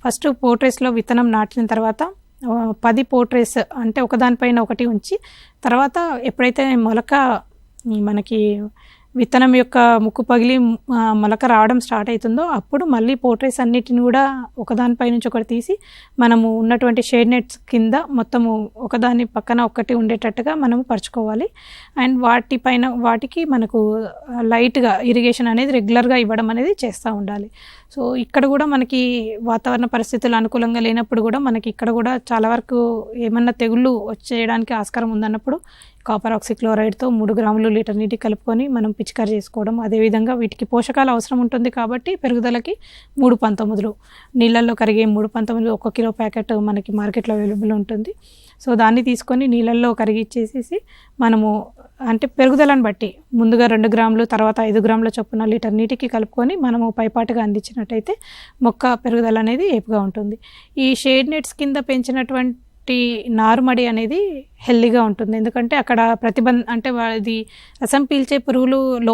First పోట్రేస్లో విత్తనం నాటిన తర్వాత 10 పోట్రేస్ అంటే ఒకదానిపైన ఒకటి ఉంచి తర్వాత ఎప్పుడైతే మొలక మనకి విత్తనం యొక్క ముక్కు పగిలి మొలక రావడం స్టార్ట్ అవుతుందో అప్పుడు మళ్ళీ పోట్రేస్ అన్నిటిని కూడా ఒకదానిపై నుంచి ఒకటి తీసి మనము ఉన్నటువంటి షేడ్ నెట్స్ కింద మొత్తము ఒకదాని పక్కన ఒకటి ఉండేటట్టుగా మనము పరుచుకోవాలి. అండ్ వాటికి మనకు లైట్గా ఇరిగేషన్ అనేది రెగ్యులర్గా ఇవ్వడం అనేది చేస్తూ ఉండాలి. సో ఇక్కడ కూడా మనకి వాతావరణ పరిస్థితులు అనుకూలంగా లేనప్పుడు కూడా మనకి ఇక్కడ కూడా చాలా వరకు ఏమన్నా తెగుళ్ళు వచ్చేయడానికి ఆస్కారం ఉందన్నప్పుడు కాపర్ ఆక్సిక్లోరైడ్తో 3 గ్రాములు లీటర్ నీటి కలుపుకొని మనం పిచికారి చేసుకోవడం. అదేవిధంగా వీటికి పోషకాలు అవసరం ఉంటుంది కాబట్టి పెరుగుదలకి 319 నీళ్ళల్లో కరిగే 319 1 కిలో ప్యాకెట్ మనకి మార్కెట్లో అవైలబుల్ ఉంటుంది. సో దాన్ని తీసుకొని నీళ్ళల్లో కరిగిచ్చేసేసి మనము అంటే పెరుగుదలను బట్టి ముందుగా 2 గ్రాములు తర్వాత 5 గ్రాముల చొప్పున లీటర్ నీటికి కలుపుకొని మనము పైపాటుగా అందించినట్టయితే మొక్క పెరుగుదల అనేది ఏపుగా ఉంటుంది. ఈ షేడ్ నెట్స్ కింద పెంచినటువంటి నారుమడి అనేది హెల్దీగా ఉంటుంది. ఎందుకంటే అక్కడ అంటే అది రసం పీల్చే పురుగులు లోపల